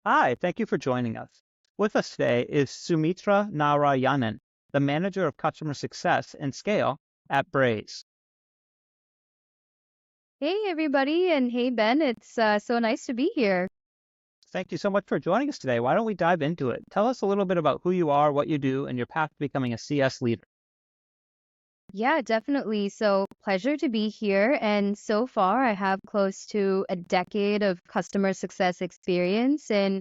Hi, thank you for joining us. With us today is Sumitra Narayanan, the Manager of Customer Success and Scale at Braze. Hey, everybody, and hey, Ben. It's so nice to be here. Thank you so much for joining us today. Why don't we dive into it? Tell us a little bit about who you are, what you do, and your path to becoming a CS leader. Yeah, definitely. So, pleasure to be here. And so far, I have close to a decade of customer success experience in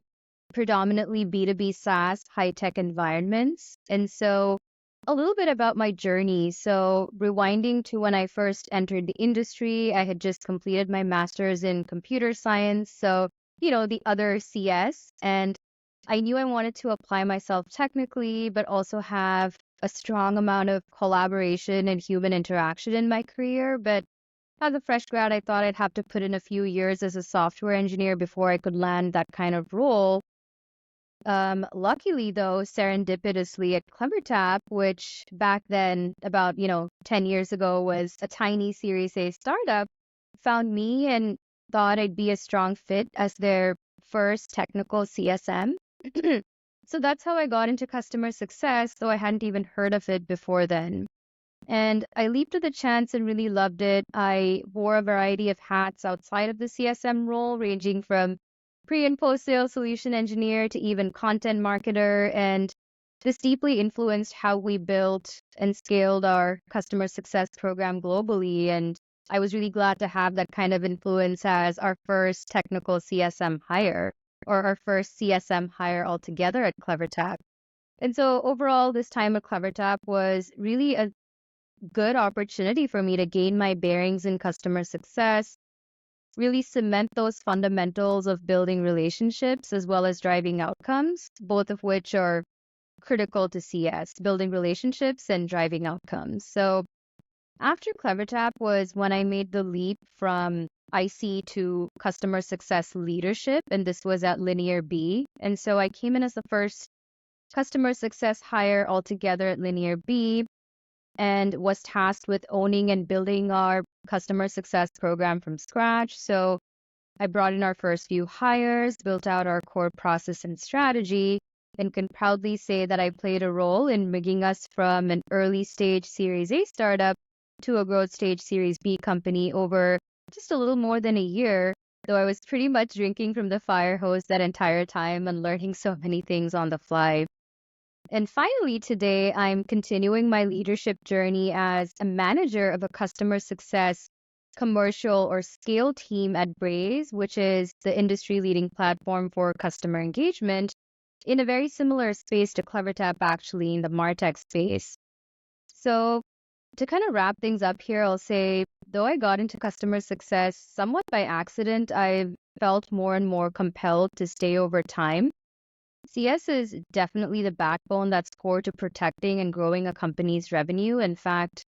predominantly B2B SaaS high tech environments. And so, a little bit about my journey. So, rewinding to when I first entered the industry, I had just completed my master's in computer science. So, the other CS. And I knew I wanted to apply myself technically, but also have a strong amount of collaboration and human interaction in my career. But as a fresh grad, I thought I'd have to put in a few years as a software engineer before I could land that kind of role. Luckily, though, serendipitously at CleverTap, which back then, about 10 years ago, was a tiny Series A startup, found me and thought I'd be a strong fit as their first technical CSM. So that's how I got into customer success, though I hadn't even heard of it before then. And I leaped at the chance and really loved it. I wore a variety of hats outside of the CSM role, ranging from pre and post sales solution engineer to even content marketer. And this deeply influenced how we built and scaled our customer success program globally. And I was really glad to have that kind of influence as our first technical CSM hire or our first CSM hire altogether at CleverTap. And so overall, this time at CleverTap was really a good opportunity for me to gain my bearings in customer success, really cement those fundamentals of building relationships as well as driving outcomes, both of which are critical to CS, building relationships and driving outcomes. So after CleverTap was when I made the leap from IC to customer success leadership, and this was at Linear B. And so I came in as the first customer success hire altogether at Linear B and was tasked with owning and building our customer success program from scratch. So I brought in our first few hires, built out our core process and strategy, and can proudly say that I played a role in rigging us from an early stage Series A startup to a growth stage Series B company over just a little more than a year, though I was pretty much drinking from the fire hose that entire time and learning so many things on the fly. And finally, today, I'm continuing my leadership journey as a manager of a customer success commercial or scale team at Braze, which is the industry leading platform for customer engagement in a very similar space to CleverTap, actually, in the MarTech space. So, to kind of wrap things up here, I'll say, though I got into customer success somewhat by accident, I've felt more and more compelled to stay over time. CS is definitely the backbone that's core to protecting and growing a company's revenue. In fact,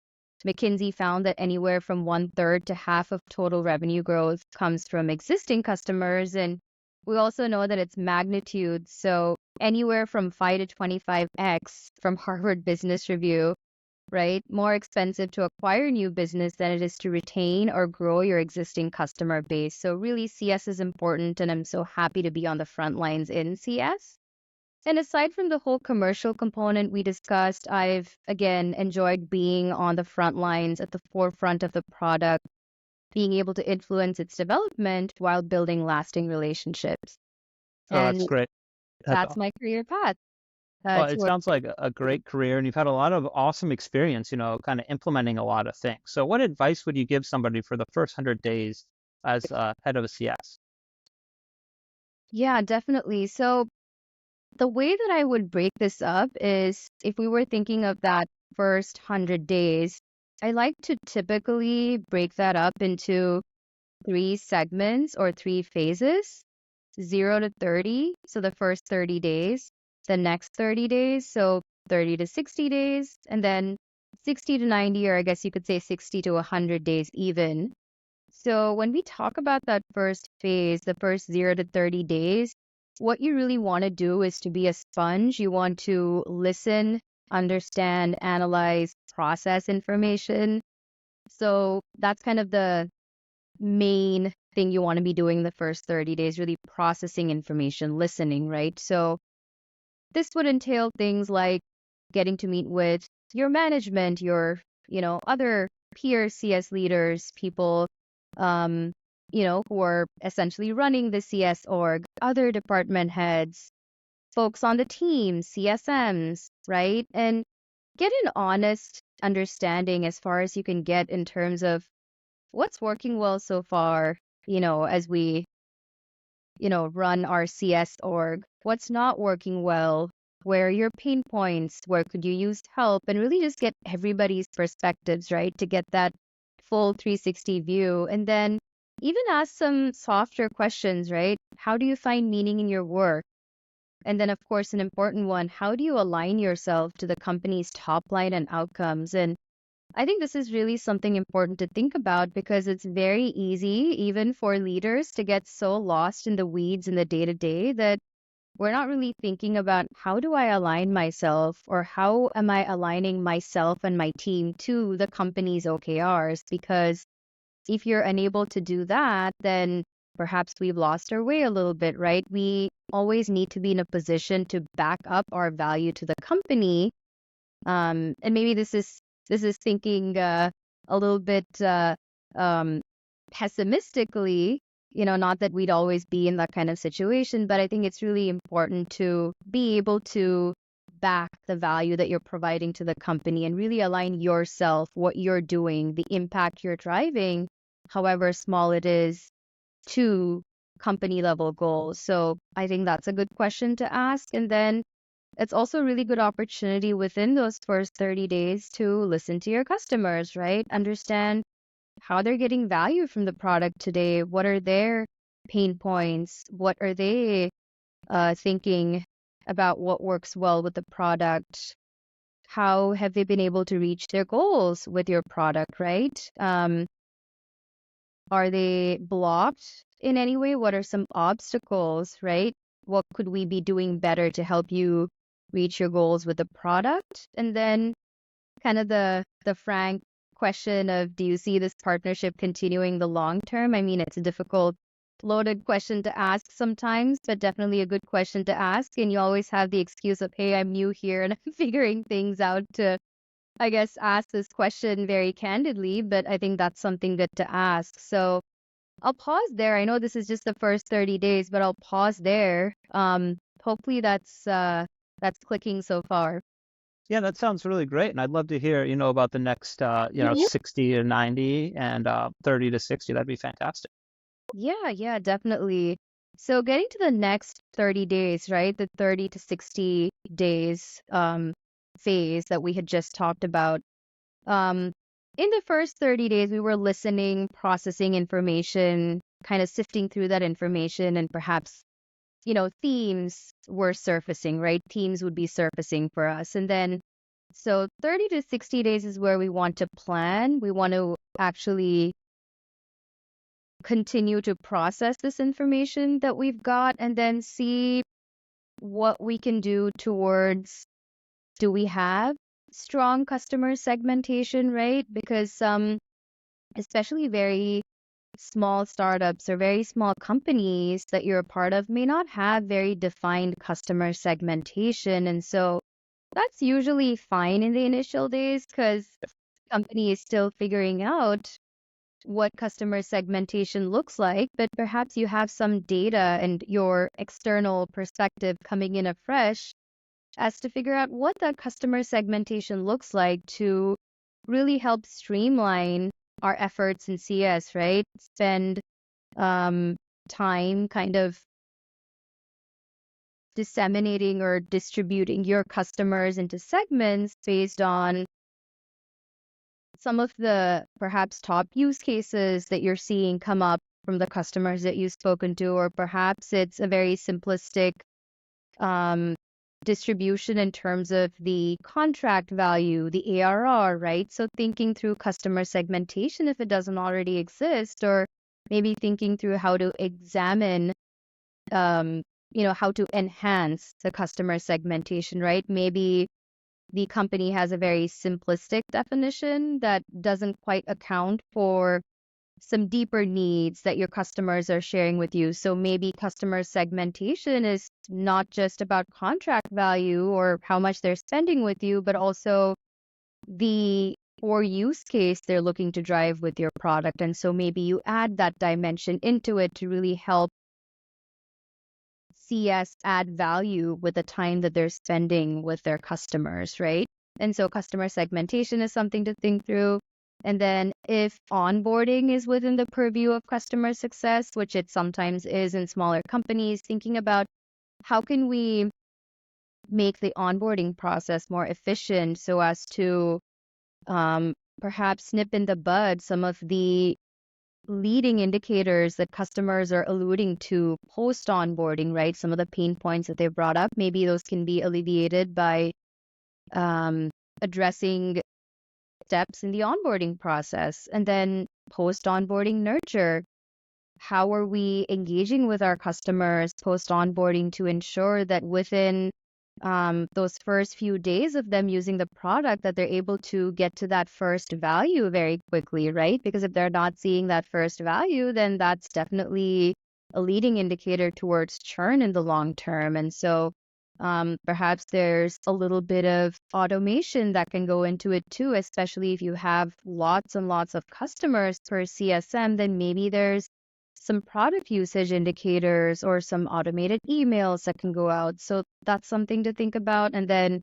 McKinsey found that anywhere from one third to half of total revenue growth comes from existing customers. And we also know that it's magnitude. So anywhere from 5 to 25x from Harvard Business Review, right? More expensive to acquire new business than it is to retain or grow your existing customer base. So really CS is important and I'm so happy to be on the front lines in CS. And aside from the whole commercial component we discussed, I've again enjoyed being on the front lines at the forefront of the product, being able to influence its development while building lasting relationships. Oh, that's And great. That's that's my career path. well, it Toward sounds like a great career, and you've had a lot of awesome experience, kind of implementing a lot of things. So, what advice would you give somebody for the first 100 days as head of a CS? yeah, definitely. So the way that I would break this up is if we were thinking of that first 100 days, I like to typically break that up into three segments or three phases. 0 to 30, so the first 30 days, the next 30 days, so 30 to 60 days, and then 60 to 90, or I guess you could say 60 to 100 days even. So when we talk about that first phase, the first 0 to 30 days, what you really want to do is to be a sponge. You want to listen, understand, analyze, process information. So that's kind of the main thing you want to be doing the first 30 days, really processing information, listening, right? So this would entail things like getting to meet with your management, your, other peer CS leaders, people, um, who are essentially running the CS org, other department heads, folks on the team, CSMs, right? And get an honest understanding as far as you can get in terms of what's working well so far, as we, run our CS org, what's not working well, where are your pain points, where could you use help, and really just get everybody's perspectives, right? To get that full 360 view. And then even ask some softer questions, right? How do you find meaning in your work? And then, of course, an important one, how do you align yourself to the company's top line and outcomes? And I think this is really something important to think about because it's very easy, even for leaders, to get so lost in the weeds in the day to day that we're not really thinking about how do I align myself or how am I aligning myself and my team to the company's OKRs? Because if you're unable to do that, then perhaps we've lost our way a little bit, right? We always need to be in a position to back up our value to the company. And maybe this is thinking a little bit pessimistically, not that we'd always be in that kind of situation, but I think it's really important to be able to back the value that you're providing to the company and really align yourself, what you're doing, the impact you're driving, however small it is, to company level goals. So I think that's a good question to ask. And then it's also a really good opportunity within those first 30 days to listen to your customers, right? Understand how they're getting value from the product today. What are their pain points? What are they thinking about what works well with the product? How have they been able to reach their goals with your product, right? Are they blocked in any way? What are some obstacles, right? What could we be doing better to help you reach your goals with the product? And then kind of the frank question of, do you see this partnership continuing the long term? I mean, it's a difficult, loaded question to ask sometimes, but definitely a good question to ask. And you always have the excuse of, hey, I'm new here and I'm figuring things out, to, I guess, ask this question very candidly, but I think that's something good to ask. So I'll pause there. I know this is just the first 30 days, but I'll pause there. Hopefully that's clicking so far. Yeah, that sounds really great. And I'd love to hear, about the next, Mhm. 60 to 90 and 30 to 60. That'd be fantastic. Yeah, definitely. So getting to the next 30 days, right? The 30 to 60 days phase that we had just talked about. Um, in the first 30 days, we were listening, processing information, kind of sifting through that information, and perhaps, themes were surfacing, right? Themes would be surfacing for us. And then, so 30 to 60 days is where we want to plan. We want to actually continue to process this information that we've got and then see what we can do towards, do we have strong customer segmentation, right? Because especially very small startups or very small companies that you're a part of may not have very defined customer segmentation. And so that's usually fine in the initial days because the company is still figuring out what customer segmentation looks like, but perhaps you have some data and your external perspective coming in afresh as to figure out what that customer segmentation looks like to really help streamline our efforts in CS, right? Spend time kind of disseminating or distributing your customers into segments based on some of the perhaps top use cases that you're seeing come up from the customers that you've spoken to, or perhaps it's a very simplistic distribution in terms of the contract value, the ARR, right? So thinking through customer segmentation if it doesn't already exist, or maybe thinking through how to examine, how to enhance the customer segmentation, right? Maybe the company has a very simplistic definition that doesn't quite account for some deeper needs that your customers are sharing with you. So maybe customer segmentation is not just about contract value or how much they're spending with you, but also the core use case they're looking to drive with your product. And so maybe you add that dimension into it to really help CS add value with the time that they're spending with their customers, right? And so customer segmentation is something to think through. And then if onboarding is within the purview of customer success, which it sometimes is in smaller companies, thinking about how can we make the onboarding process more efficient so as to perhaps nip in the bud some of the leading indicators that customers are alluding to post onboarding, right? Some of the pain points that they've brought up, maybe those can be alleviated by addressing steps in the onboarding process. And then post onboarding nurture. How are we engaging with our customers post onboarding to ensure that within those first few days of them using the product that they're able to get to that first value very quickly, right? Because if they're not seeing that first value, then that's definitely a leading indicator towards churn in the long term. And so perhaps there's a little bit of automation that can go into it too, especially if you have lots and lots of customers per CSM, then maybe there's some product usage indicators or some automated emails that can go out. So that's something to think about. And then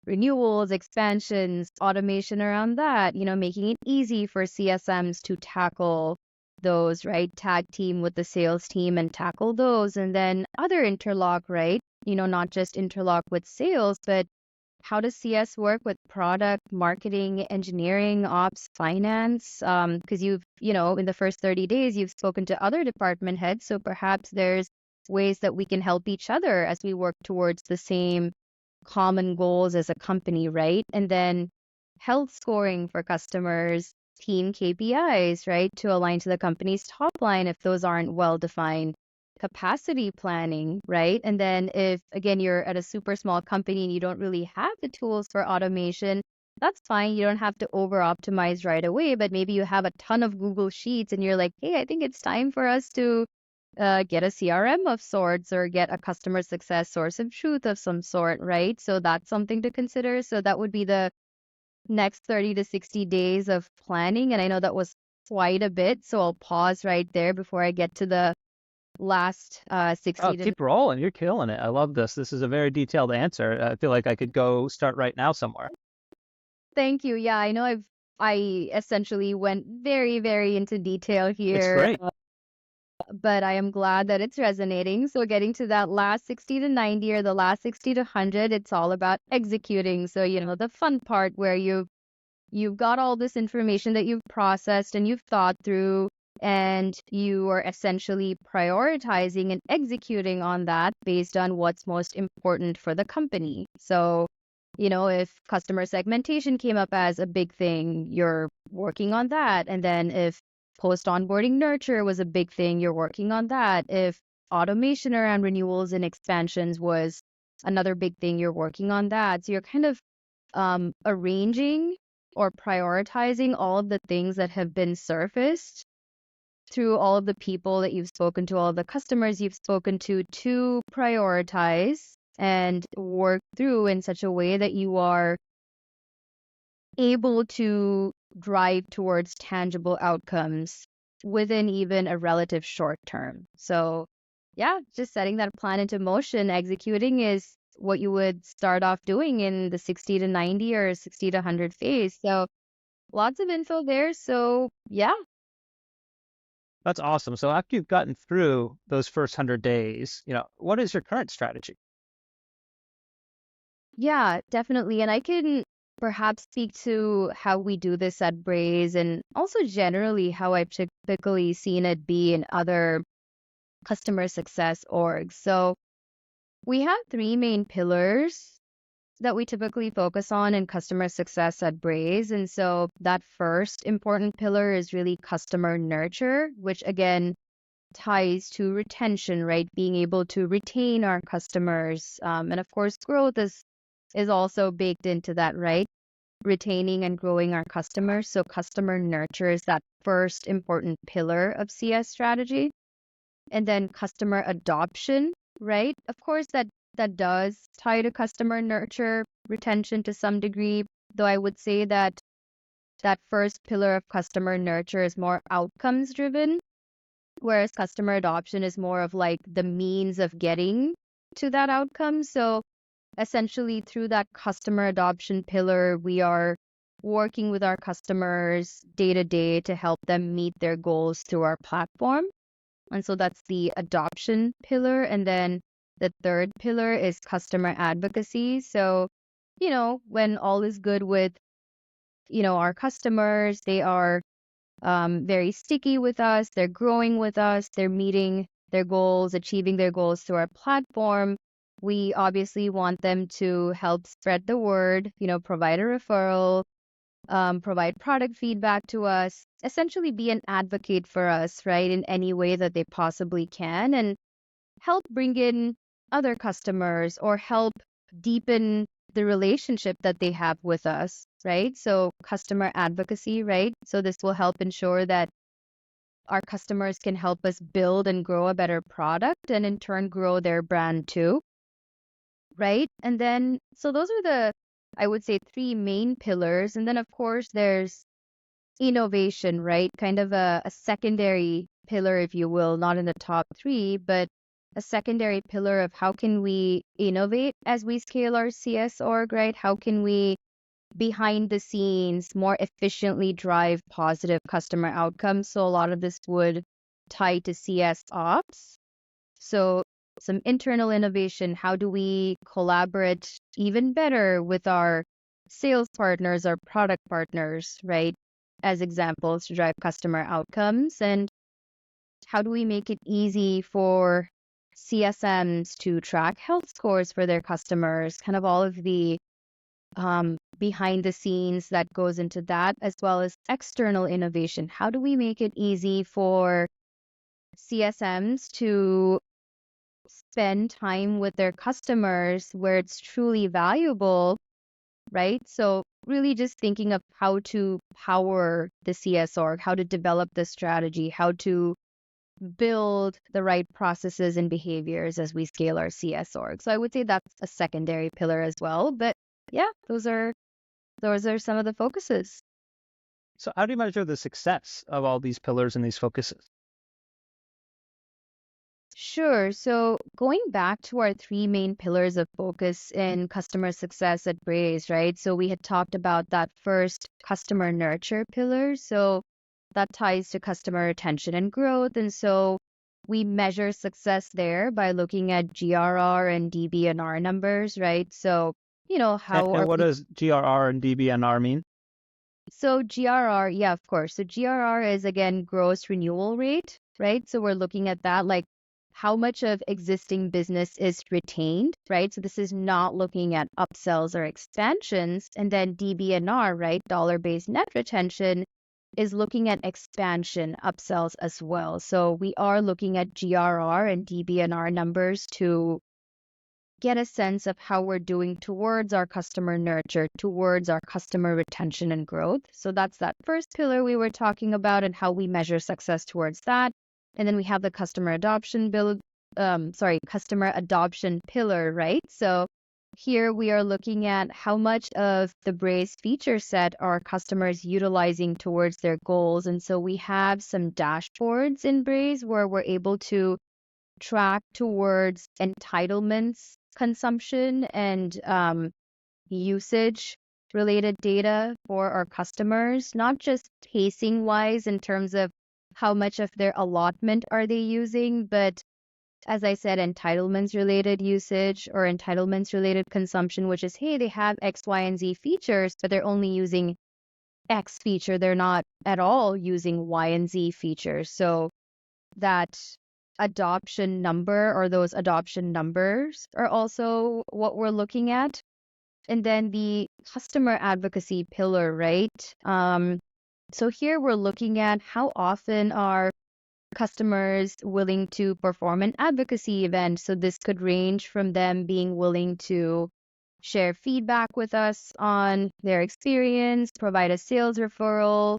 renewals, expansions, automation around that, making it easy for CSMs to tackle those, right? Tag team with the sales team and tackle those. And then other interlock, right? Not just interlock with sales, but how does CS work with product, marketing, engineering, ops, finance? Because in the first 30 days, you've spoken to other department heads. So perhaps there's ways that we can help each other as we work towards the same common goals as a company, right? And then health scoring for customers, team KPIs, right? To align to the company's top line if those aren't well defined. Capacity planning, right? And then if, again, you're at a super small company and you don't really have the tools for automation, that's fine. You don't have to over optimize right away, but maybe you have a ton of Google Sheets and you're like, hey, I think it's time for us to get a CRM of sorts or get a customer success source of truth of some sort, right? So that's something to consider. So that would be the next 30 to 60 days of planning. And I know that was quite a bit. So I'll pause right there before I get to the last Oh, 60 to keep rolling. You're killing it. I love this. This is a very detailed answer. I feel like I could go start right now somewhere. Thank you. Yeah, I know I essentially went very, very into detail It's here, great. but I am glad that it's resonating. So getting to that last 60 to 90 or the last 60 to 100, it's all about executing. So, the fun part where you've got all this information that you've processed and you've thought through, and you are essentially prioritizing and executing on that based on what's most important for the company. So, if customer segmentation came up as a big thing, you're working on that. And then if post onboarding nurture was a big thing, you're working on that. If automation around renewals and expansions was another big thing, you're working on that. So you're kind of arranging or prioritizing all of the things that have been surfaced through all of the people that you've spoken to, all of the customers you've spoken to prioritize and work through in such a way that you are able to drive towards tangible outcomes within even a relative short term. So, yeah, just setting that plan into motion, executing is what you would start off doing in the 60 to 90 or 60 to 100 phase. So, lots of info there. So, yeah. That's awesome. So after you've gotten through those first 100 days, what is your current strategy? Yeah, definitely. And I can perhaps speak to how we do this at Braze and also generally how I've typically seen it be in other customer success orgs. So we have three main pillars that we typically focus on in customer success at Braze. And so that first important pillar is really customer nurture, which again ties to retention, right? Being able to retain our customers. And of course, growth is also baked into that, right? retaining and growing our customers. So customer nurture is that first important pillar of CS strategy. And then customer adoption, right? Of course, that does tie to customer nurture, retention to some degree, though I would say that that first pillar of customer nurture is more outcomes driven, whereas customer adoption is more of like the means of getting to that outcome. So essentially, through that customer adoption pillar, we are working with our customers day to day to help them meet their goals through our platform. And so that's the adoption pillar. And then the third pillar is customer advocacy. So, when all is good with, our customers, they are very sticky with us, they're growing with us, they're meeting their goals, achieving their goals through our platform. We obviously want them to help spread the word, provide a referral, provide product feedback to us, essentially be an advocate for us, right, in any way that they possibly can, and help bring in other customers or help deepen the relationship that they have with us, right? So customer advocacy, right? So this will help ensure that our customers can help us build and grow a better product and in turn grow their brand too, right? And then, so those are I would say, three main pillars. And then, of course, there's innovation, right? Kind of a secondary pillar, if you will, not in the top three, but a secondary pillar of how can we innovate as we scale our CS org, right? How can we, behind the scenes, more efficiently drive positive customer outcomes? So a lot of this would tie to CS ops. So some internal innovation. How do we collaborate even better with our sales partners, our product partners, right? As examples to drive customer outcomes. And how do we make it easy for CSMs to track health scores for their customers? Kind of all of the behind the scenes that goes into that, as well as external innovation. How do we make it easy for CSMs to spend time with their customers where it's truly valuable, right? So really just thinking of how to power the CS org, how to develop the strategy, how to build the right processes and behaviors as we scale our CS org. So I would say that's a secondary pillar as well. But yeah, those are some of the focuses. So how do you measure the success of all these pillars and these focuses? Sure. So going back to our three main pillars of focus in customer success at Braze, right? So we had talked about that first customer nurture pillar. So that ties to customer retention and growth. And so we measure success there by looking at GRR and DBNR numbers, right? So, how And are what we... does GRR and DBNR mean? So GRR, yeah, of course. So GRR is again gross renewal rate, right? So we're looking at that, like how much of existing business is retained, right? So this is not looking at upsells or expansions. And then DBNR, right? Dollar-based net retention is looking at expansion, upsells as well. So we are looking at GRR and DBNR numbers to get a sense of how we're doing towards our customer nurture, towards our customer retention and growth. So that's that first pillar we were talking about and how we measure success towards that. And then we have the customer adoption pillar, right? So here we are looking at how much of the Braze feature set are customers utilizing towards their goals. And so we have some dashboards in Braze where we're able to track towards entitlements, consumption, and usage related data for our customers, not just pacing wise in terms of how much of their allotment are they using, but as I said, entitlements related usage or entitlements related consumption, which is, hey, they have X, Y, and Z features, but they're only using X feature. They're not at all using Y and Z features. So that adoption number or those adoption numbers are also what we're looking at. And then the customer advocacy pillar, right? So here we're looking at how often are customers willing to perform an advocacy event. So this could range from them being willing to share feedback with us on their experience, provide a sales referral,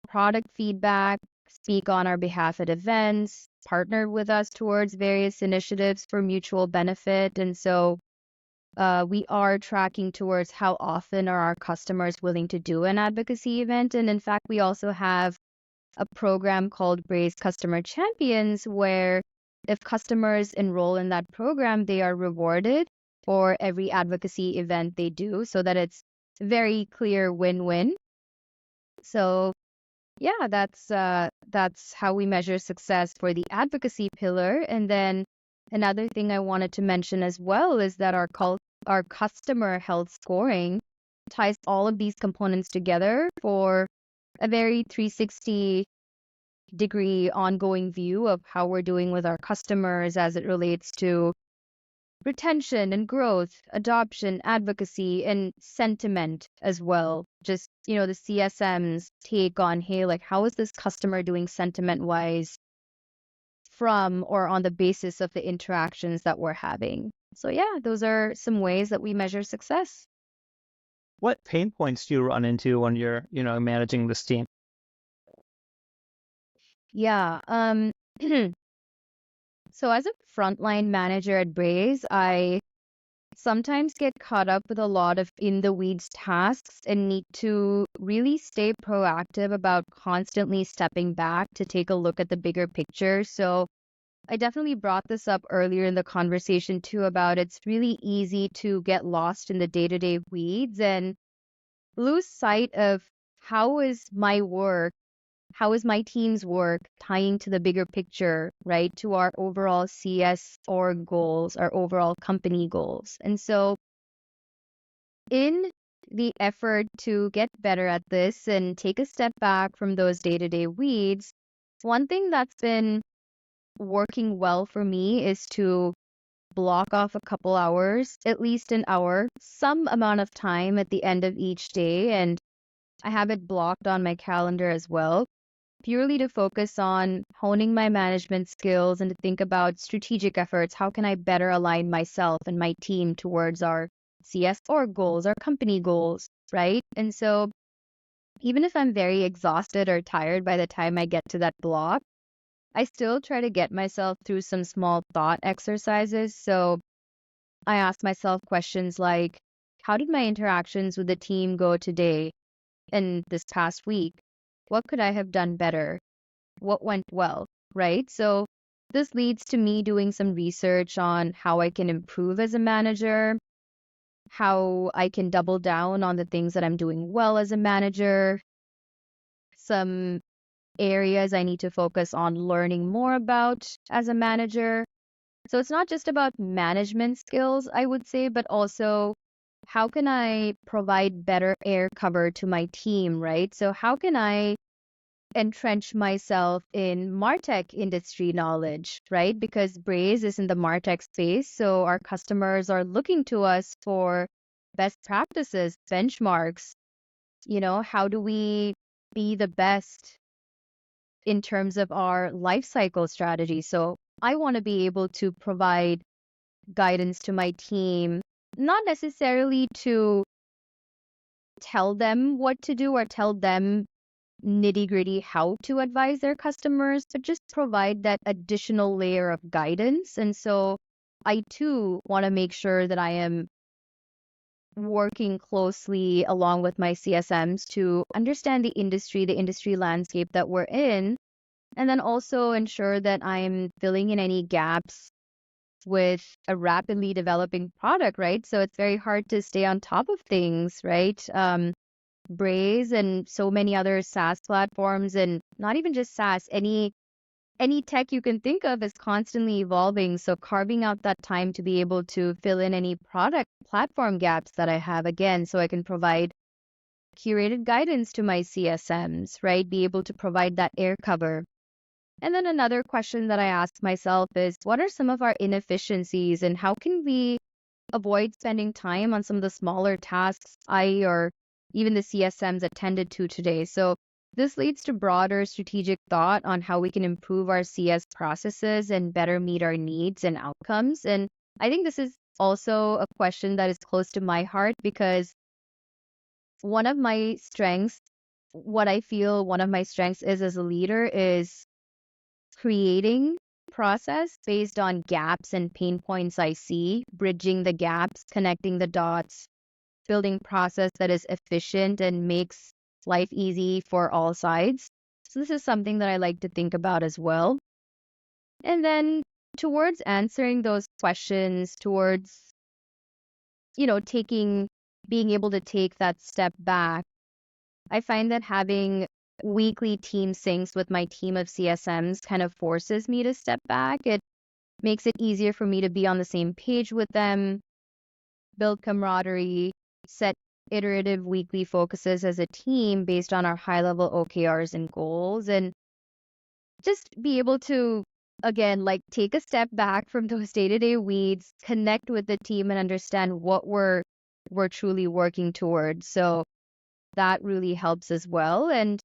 product feedback, speak on our behalf at events, partner with us towards various initiatives for mutual benefit. And so we are tracking towards how often are our customers willing to do an advocacy event. And in fact, we also have a program called Braze Customer Champions, where if customers enroll in that program, they are rewarded for every advocacy event they do, so that it's very clear win-win. So yeah, that's how we measure success for the advocacy pillar. And then another thing I wanted to mention as well is that our customer health scoring ties all of these components together for a very 360-degree ongoing view of how we're doing with our customers as it relates to retention and growth, adoption, advocacy, and sentiment as well. Just, the CSM's take on, hey, like, how is this customer doing sentiment-wise from or on the basis of the interactions that we're having? So yeah, those are some ways that we measure success. What pain points do you run into when you're, managing this team? Yeah. So as a frontline manager at Braze, I sometimes get caught up with a lot of in the weeds tasks and need to really stay proactive about constantly stepping back to take a look at the bigger picture. So I definitely brought this up earlier in the conversation too, about it's really easy to get lost in the day-to-day weeds and lose sight of how is my team's work tying to the bigger picture, right? To our overall CS org goals, our overall company goals. And so in the effort to get better at this and take a step back from those day-to-day weeds, one thing that's been working well for me is to block off a couple hours, at least an hour, some amount of time at the end of each day. And I have it blocked on my calendar as well, purely to focus on honing my management skills and to think about strategic efforts. How can I better align myself and my team towards our CS4 goals, our company goals, right? And so even if I'm very exhausted or tired by the time I get to that block, I still try to get myself through some small thought exercises. So I ask myself questions like, how did my interactions with the team go today and this past week? What could I have done better? What went well, right? So this leads to me doing some research on how I can improve as a manager, how I can double down on the things that I'm doing well as a manager, some areas I need to focus on learning more about as a manager. So it's not just about management skills, I would say, but also how can I provide better air cover to my team, right? So how can I entrench myself in MarTech industry knowledge, right? Because Braze is in the MarTech space, so our customers are looking to us for best practices, benchmarks. How do we be the best in terms of our life cycle strategy? So I want to be able to provide guidance to my team, not necessarily to tell them what to do or tell them nitty-gritty how to advise their customers, but just provide that additional layer of guidance. And so I too want to make sure that I am working closely along with my CSMs to understand the industry landscape that we're in, and then also ensure that I'm filling in any gaps with a rapidly developing product, right? So it's very hard to stay on top of things, right? Braze and so many other SaaS platforms, and not even just SaaS, any tech you can think of is constantly evolving. So carving out that time to be able to fill in any product platform gaps that I have, again, so I can provide curated guidance to my CSMs, right? Be able to provide that air cover. And then another question that I ask myself is, what are some of our inefficiencies and how can we avoid spending time on some of the smaller tasks or even the CSMs attended to today? So this leads to broader strategic thought on how we can improve our CS processes and better meet our needs and outcomes. And I think this is also a question that is close to my heart because one of my strengths, what I feel one of my strengths is as a leader is creating process based on gaps and pain points I see, bridging the gaps, connecting the dots, building process that is efficient and makes life easy for all sides. So this is something that I like to think about as well. And then towards answering those questions, towards, being able to take that step back, I find that having weekly team syncs with my team of CSMs kind of forces me to step back. It makes it easier for me to be on the same page with them, build camaraderie, set iterative weekly focuses as a team based on our high level OKRs and goals, and just be able to, again, like take a step back from those day to day weeds, connect with the team, and understand what we're truly working towards. So that really helps as well. And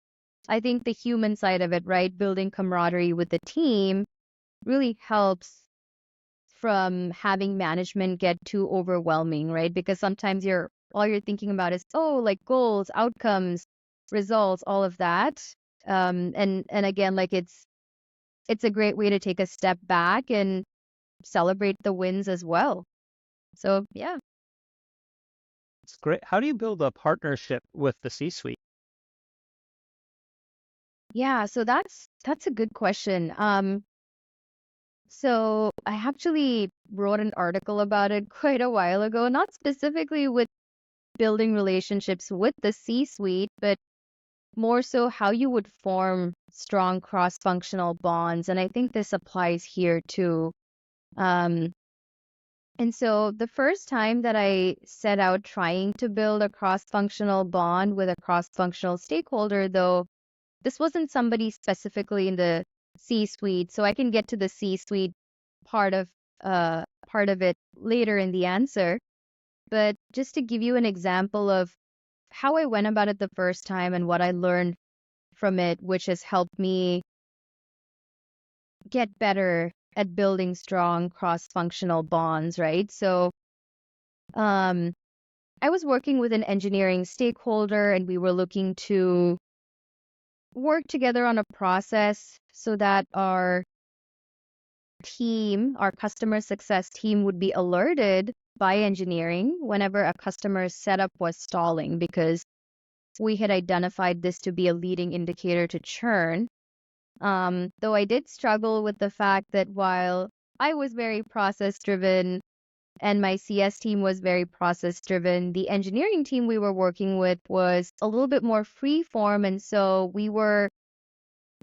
I think the human side of it, right, building camaraderie with the team really helps from having management get too overwhelming, right? Because sometimes all you're thinking about is, oh, like goals, outcomes, results, all of that. And again, like it's a great way to take a step back and celebrate the wins as well. So yeah. It's great. How do you build a partnership with the C-suite? Yeah, so that's a good question. So I actually wrote an article about it quite a while ago, not specifically with building relationships with the C-suite, but more so how you would form strong cross-functional bonds. And I think this applies here too. Um, and so the first time that I set out trying to build a cross-functional bond with a cross-functional stakeholder, though, this wasn't somebody specifically in the C-suite, so I can get to the C-suite part of part of it later in the answer. But just to give you an example of how I went about it the first time and what I learned from it, which has helped me get better at building strong cross-functional bonds, right? So, um, I was working with an engineering stakeholder and we were looking to work together on a process so that our team, our customer success team, would be alerted by engineering whenever a customer's setup was stalling because we had identified this to be a leading indicator to churn. Though I did struggle with the fact that while I was very process driven and my CS team was very process driven, the engineering team we were working with was a little bit more free form. And so we were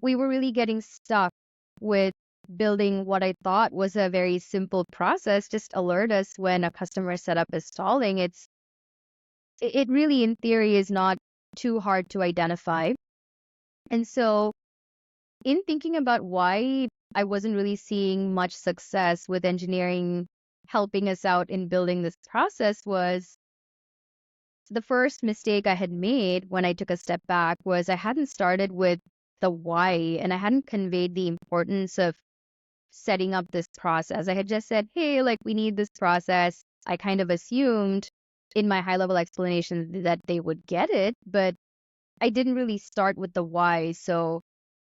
really getting stuck with building what I thought was a very simple process, just alert us when a customer setup is stalling. It really in theory is not too hard to identify. And so in thinking about why I wasn't really seeing much success with engineering helping us out in building this process was the first mistake I had made when I took a step back was I hadn't started with the why and I hadn't conveyed the importance of setting up this process. I had just said, hey, like we need this process. I kind of assumed in my high level explanation that they would get it, but I didn't really start with the why. So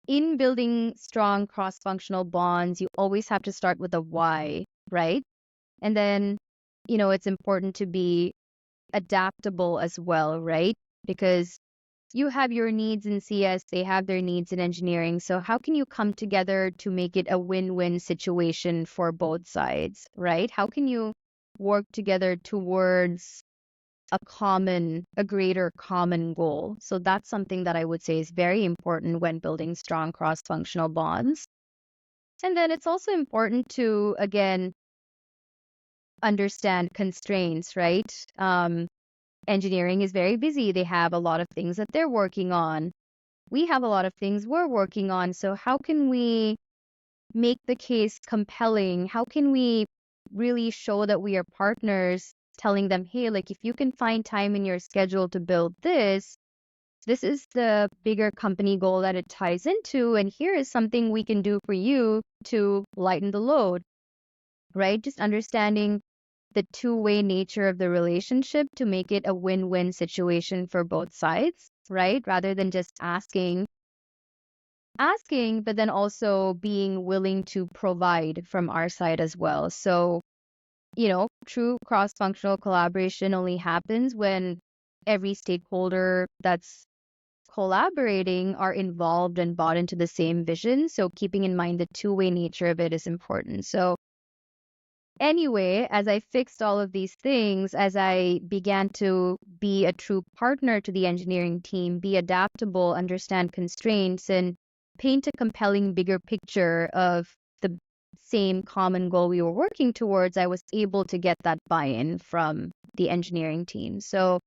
in building strong cross functional bonds, you always have to start with a why, right? And then, it's important to be adaptable as well, right? Because you have your needs in CS, they have their needs in engineering. So how can you come together to make it a win-win situation for both sides, right? How can you work together towards a greater common goal? So that's something that I would say is very important when building strong cross-functional bonds. And then it's also important to, again, understand constraints, right? Engineering is very busy. They have a lot of things that they're working on. We have a lot of things we're working on. So how can we make the case compelling? How can we really show that we are partners, telling them, hey, like if you can find time in your schedule to build this, this is the bigger company goal that it ties into. And here is something we can do for you to lighten the load, right? Just understanding the two-way nature of the relationship to make it a win-win situation for both sides, right? Rather than just asking, but then also being willing to provide from our side as well. So, true cross-functional collaboration only happens when every stakeholder that's collaborating are involved and bought into the same vision. So keeping in mind the two-way nature of it is important. So anyway, as I fixed all of these things, as I began to be a true partner to the engineering team, be adaptable, understand constraints, and paint a compelling bigger picture of the same common goal we were working towards, I was able to get that buy-in from the engineering team. So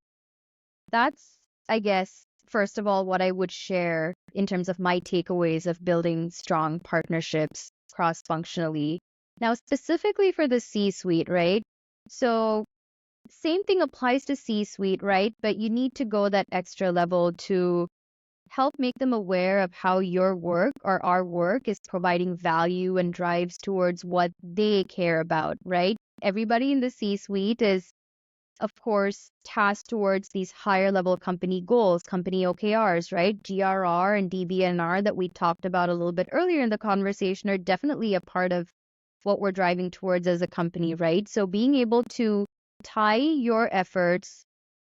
that's, I guess, first of all, what I would share in terms of my takeaways of building strong partnerships cross-functionally. Now, specifically for the C-suite, right? So same thing applies to C-suite, right? But you need to go that extra level to help make them aware of how your work or our work is providing value and drives towards what they care about, right? Everybody in the C-suite is, of course, tasked towards these higher level company goals, company OKRs, right? GRR and DBNR that we talked about a little bit earlier in the conversation are definitely a part of what we're driving towards as a company, right? So being able to tie your efforts,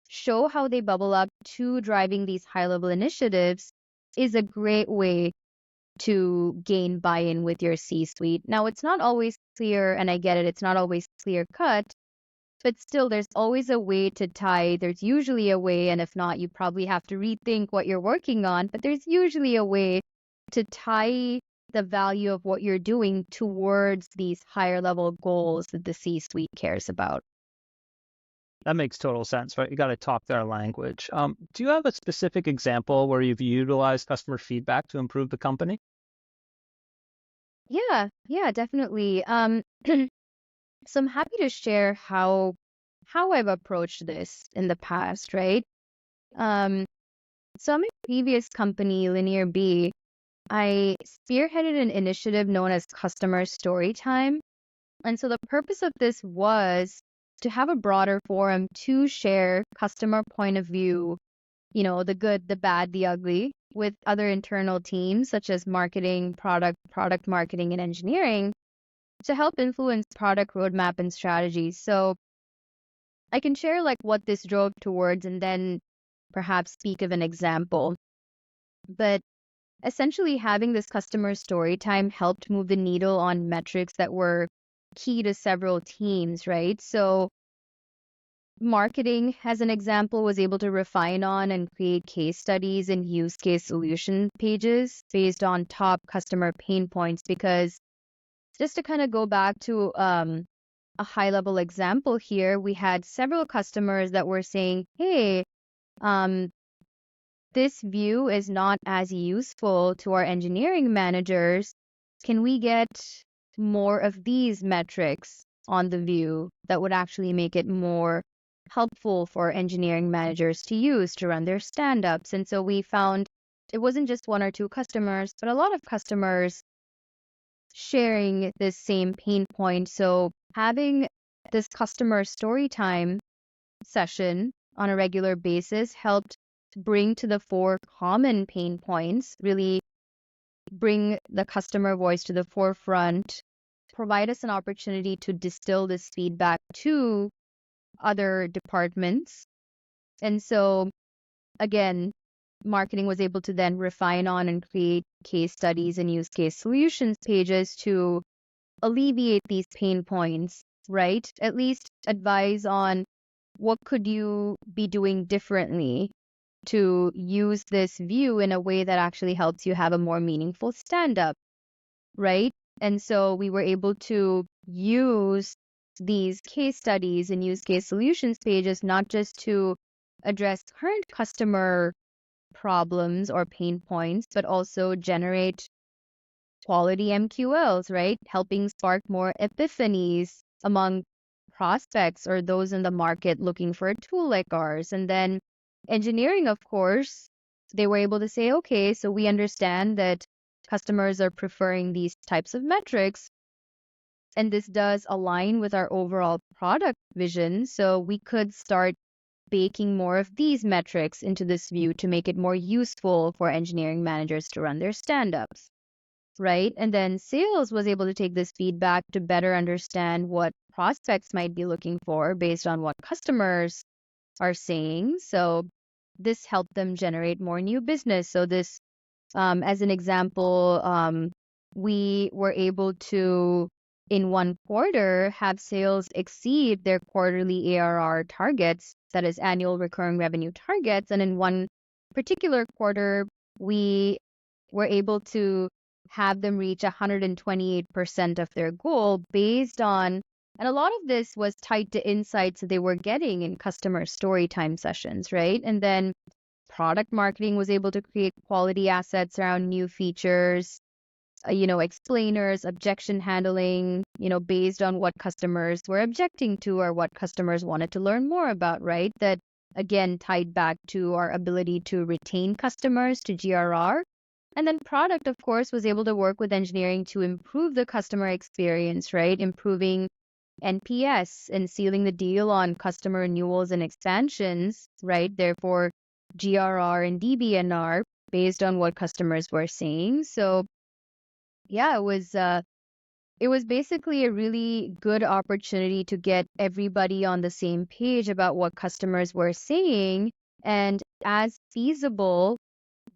show how they bubble up to driving these high level initiatives is a great way to gain buy-in with your C-suite. Now, it's not always clear, and I get it, it's not always clear cut, but still, there's always a way to tie. There's usually a way, and if not, you probably have to rethink what you're working on, but there's usually a way to tie the value of what you're doing towards these higher level goals that the C-suite cares about. That makes total sense, right? You got to talk their language. Do you have a specific example where you've utilized customer feedback to improve the company? Yeah, definitely. So I'm happy to share how I've approached this in the past, right? Um, so my previous company, Linear B, I spearheaded an initiative known as Customer Storytime. And so the purpose of this was to have a broader forum to share customer point of view, the good, the bad, the ugly, with other internal teams such as marketing, product marketing, and engineering to help influence product roadmap and strategies. So I can share like what this drove towards and then perhaps speak of an example. But essentially having this customer story time helped move the needle on metrics that were key to several teams, right? So marketing, as an example, was able to refine on and create case studies and use case solution pages based on top customer pain points. Because just to kind of go back to a high level example here, we had several customers that were saying, hey, this view is not as useful to our engineering managers. Can we get more of these metrics on the view that would actually make it more helpful for engineering managers to use to run their stand-ups? And so we found it wasn't just one or two customers, but a lot of customers sharing this same pain point. So having this customer story time session on a regular basis helped bring to the fore common pain points, really bring the customer voice to the forefront, provide us an opportunity to distill this feedback to other departments. And so, again, marketing was able to then refine on and create case studies and use case solutions pages to alleviate these pain points, right? At least advise on what could you be doing differently to use this view in a way that actually helps you have a more meaningful stand-up, right? And so we were able to use these case studies and use case solutions pages not just to address current customer problems or pain points, but also generate quality MQLs, right? Helping spark more epiphanies among prospects or those in the market looking for a tool like ours. And then engineering, of course, they were able to say, okay, so we understand that customers are preferring these types of metrics. And this does align with our overall product vision. So we could start baking more of these metrics into this view to make it more useful for engineering managers to run their stand-ups, right? And then sales was able to take this feedback to better understand what prospects might be looking for based on what customers are saying. So this helped them generate more new business. So this, as an example, we were able to, in one quarter, have sales exceed their quarterly ARR targets, that is annual recurring revenue targets. And in one particular quarter, we were able to have them reach 128% of their goal based on, and a lot of this was tied to insights that they were getting in customer story time sessions, right? And then product marketing was able to create quality assets around new features, explainers, objection handling, based on what customers were objecting to or what customers wanted to learn more about, right? That again tied back to our ability to retain customers to GRR. And then product, of course, was able to work with engineering to improve the customer experience, right? Improving NPS and sealing the deal on customer renewals and expansions, right? Therefore, GRR and DBNR based on what customers were saying. So yeah, it was basically a really good opportunity to get everybody on the same page about what customers were saying, and as feasible,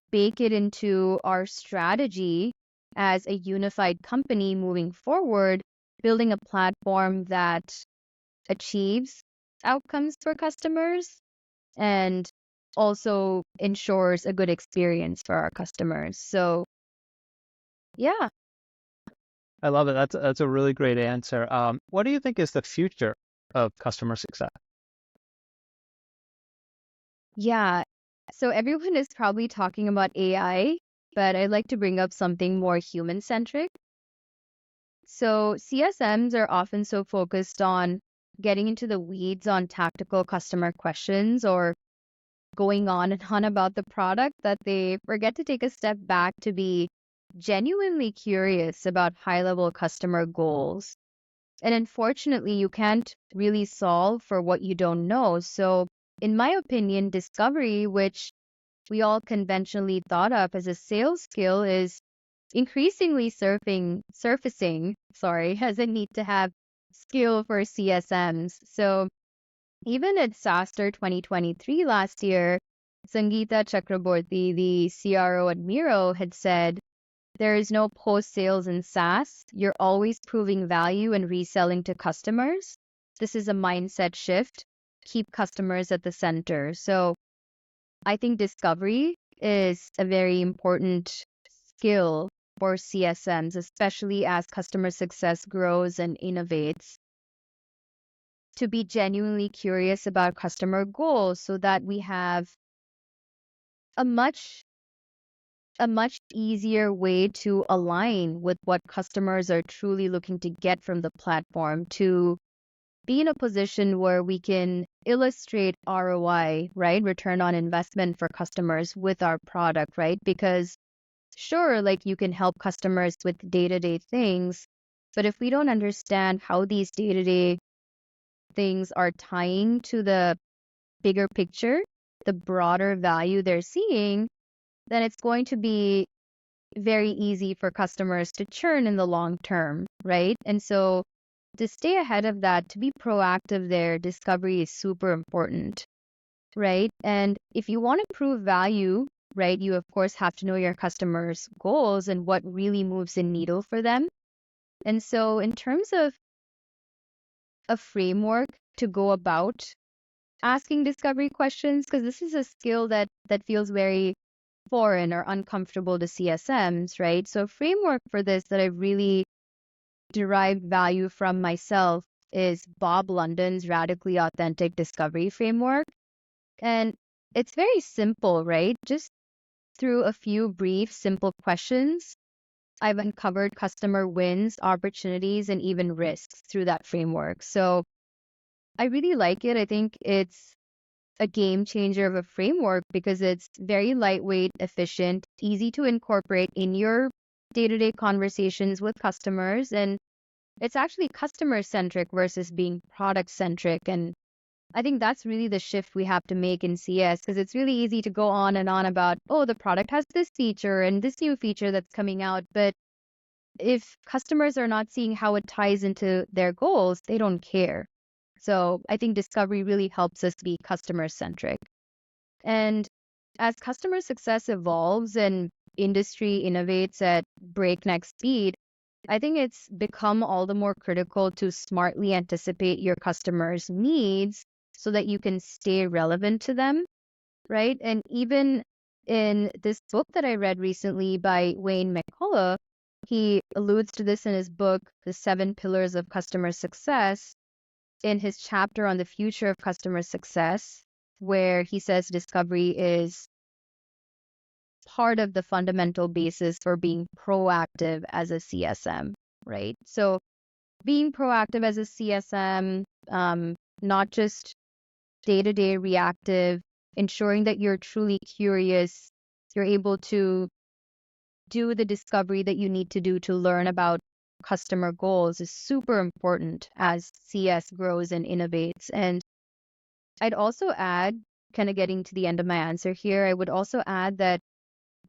bake it into our strategy as a unified company moving forward, building a platform that achieves outcomes for customers and also ensures a good experience for our customers. So yeah. I love it. That's a really great answer. What do you think is the future of customer success? Yeah. So everyone is probably talking about AI, but I'd like to bring up something more human-centric. So CSMs are often so focused on getting into the weeds on tactical customer questions or going on and on about the product that they forget to take a step back to be genuinely curious about high-level customer goals. And unfortunately, you can't really solve for what you don't know. So in my opinion, discovery, which we all conventionally thought of as a sales skill, is increasingly surfacing, as a need to have skill for CSMs. So even at SaaStr 2023 last year, Sangeeta Chakraborty, the CRO at Miro, had said, there is no post-sales in SaaS. You're always proving value and reselling to customers. This is a mindset shift. Keep customers at the center. So I think discovery is a very important skill for CSMs, especially as customer success grows and innovates, to be genuinely curious about customer goals so that we have a much easier way to align with what customers are truly looking to get from the platform, to be in a position where we can illustrate ROI, right? Return on investment for customers with our product, right? Because sure, like you can help customers with day-to-day things, but if we don't understand how these day-to-day things are tying to the bigger picture, the broader value they're seeing, then it's going to be very easy for customers to churn in the long term, right? And so to stay ahead of that, to be proactive there, discovery is super important, right? And if you want to prove value, right, you of course have to know your customers' goals and what really moves the needle for them. And so in terms of a framework to go about asking discovery questions, because this is a skill that feels very foreign or uncomfortable to CSMs, right? So a framework for this that I've really derived value from myself is Bob London's Radically Authentic Discovery Framework. And it's very simple, right? Just through a few brief, simple questions, I've uncovered customer wins, opportunities, and even risks through that framework. So I really like it. I think it's a game changer of a framework because it's very lightweight, efficient, easy to incorporate in your day-to-day conversations with customers, and it's actually customer centric versus being product centric. And I think that's really the shift we have to make in CS, because it's really easy to go on and on about, oh, the product has this feature and this new feature that's coming out. But if customers are not seeing how it ties into their goals, they don't care. So I think discovery really helps us be customer centric. And as customer success evolves and industry innovates at breakneck speed, I think it's become all the more critical to smartly anticipate your customers' needs so that you can stay relevant to them, right? And even in this book that I read recently by Wayne McCullough, he alludes to this in his book, The 7 Pillars of Customer Success, in his chapter on the future of customer success, where he says discovery is part of the fundamental basis for being proactive as a CSM, right? So being proactive as a CSM, not just day-to-day reactive, ensuring that you're truly curious, you're able to do the discovery that you need to do to learn about customer goals is super important as CS grows and innovates. And I'd also add, kind of getting to the end of my answer here, I would also add that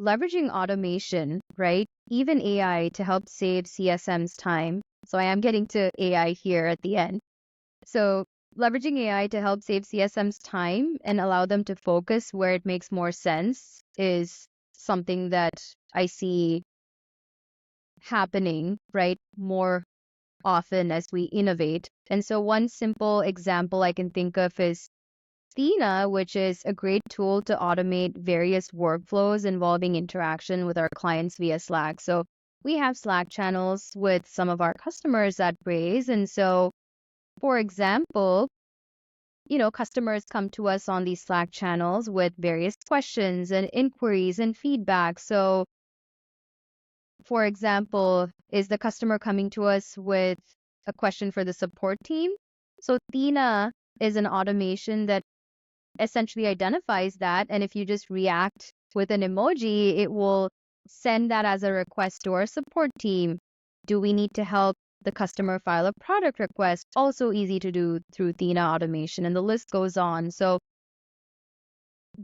leveraging automation, right? Even AI to help save CSM's time. So I am getting to AI here at the end. So leveraging AI to help save CSM's time and allow them to focus where it makes more sense is something that I see happening, right? More often as we innovate. And so one simple example I can think of is Athena, which is a great tool to automate various workflows involving interaction with our clients via Slack. So we have Slack channels with some of our customers at Braze. And so, for example, customers come to us on these Slack channels with various questions and inquiries and feedback. So, for example, is the customer coming to us with a question for the support team? So Athena is an automation that essentially identifies that. And if you just react with an emoji, it will send that as a request to our support team. Do we need to help the customer file a product request? Also easy to do through Athena automation, and the list goes on. So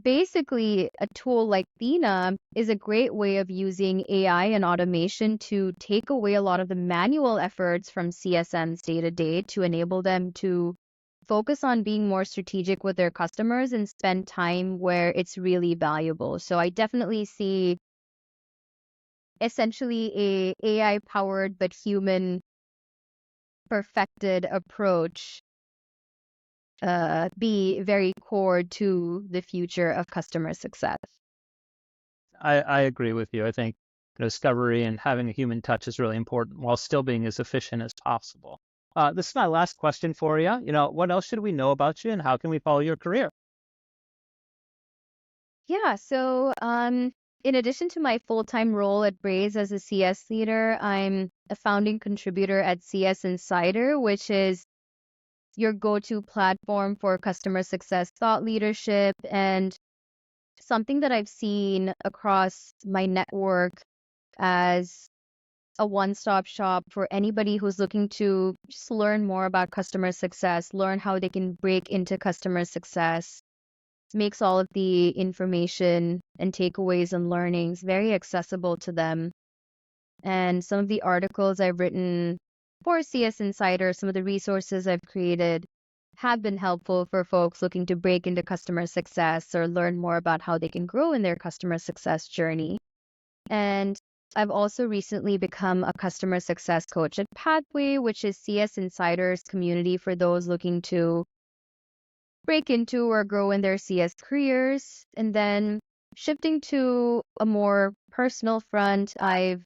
basically, a tool like Athena is a great way of using AI and automation to take away a lot of the manual efforts from CSMs day to day to enable them to focus on being more strategic with their customers and spend time where it's really valuable. So I definitely see essentially a AI powered but human perfected approach be very core to the future of customer success. I agree with you. I think discovery and having a human touch is really important while still being as efficient as possible. This is my last question for you. What else should we know about you and how can we follow your career? Yeah, so in addition to my full-time role at Braze as a CS leader, I'm a founding contributor at CS Insider, which is your go-to platform for customer success thought leadership, and something that I've seen across my network as a one-stop shop for anybody who's looking to just learn more about customer success, learn how they can break into customer success. Makes all of the information and takeaways and learnings very accessible to them. And some of the articles I've written for CS Insider, some of the resources I've created have been helpful for folks looking to break into customer success or learn more about how they can grow in their customer success journey. And I've also recently become a customer success coach at Pathway, which is CS Insider's community for those looking to break into or grow in their CS careers. And then shifting to a more personal front, I've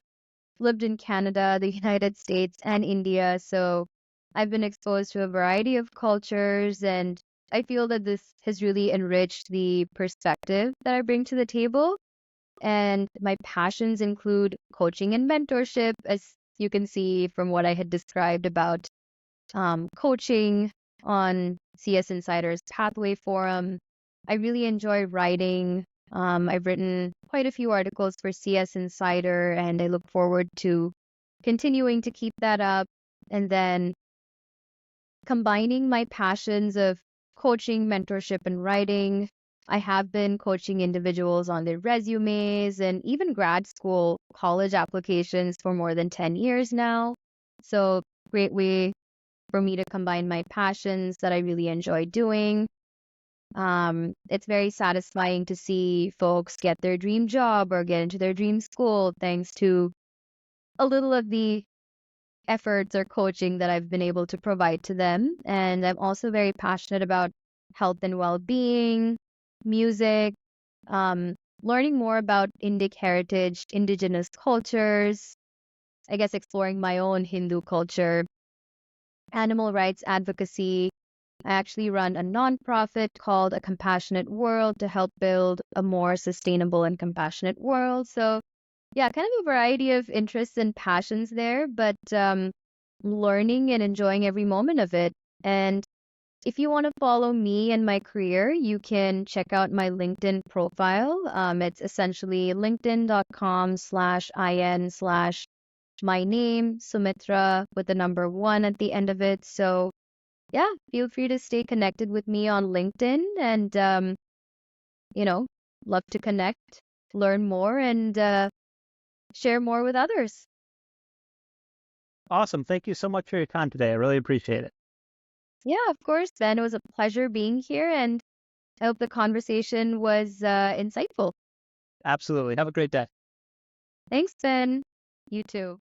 lived in Canada, the United States, and India. So I've been exposed to a variety of cultures, and I feel that this has really enriched the perspective that I bring to the table. And my passions include coaching and mentorship, as you can see from what I had described about coaching on CS Insider's Pathway Forum. I really enjoy writing. I've written quite a few articles for CS Insider, and I look forward to continuing to keep that up. And then combining my passions of coaching, mentorship, and writing. I have been coaching individuals on their resumes and even grad school, college applications for more than 10 years now. So, great way for me to combine my passions that I really enjoy doing. It's very satisfying to see folks get their dream job or get into their dream school thanks to a little of the efforts or coaching that I've been able to provide to them. And I'm also very passionate about health and well-being, music, learning more about Indic heritage, indigenous cultures, I guess exploring my own Hindu culture, animal rights advocacy. I actually run a nonprofit called A Compassionate World to help build a more sustainable and compassionate world. So, yeah, kind of a variety of interests and passions there, but learning and enjoying every moment of it. And if you want to follow me and my career, you can check out my LinkedIn profile. It's essentially linkedin.com/in/my name, Sumitra, with the number 1 at the end of it. So, yeah, feel free to stay connected with me on LinkedIn and, you know, love to connect, learn more, and share more with others. Awesome. Thank you so much for your time today. I really appreciate it. Yeah, of course, Ben. It was a pleasure being here, and I hope the conversation was insightful. Absolutely. Have a great day. Thanks, Ben. You too.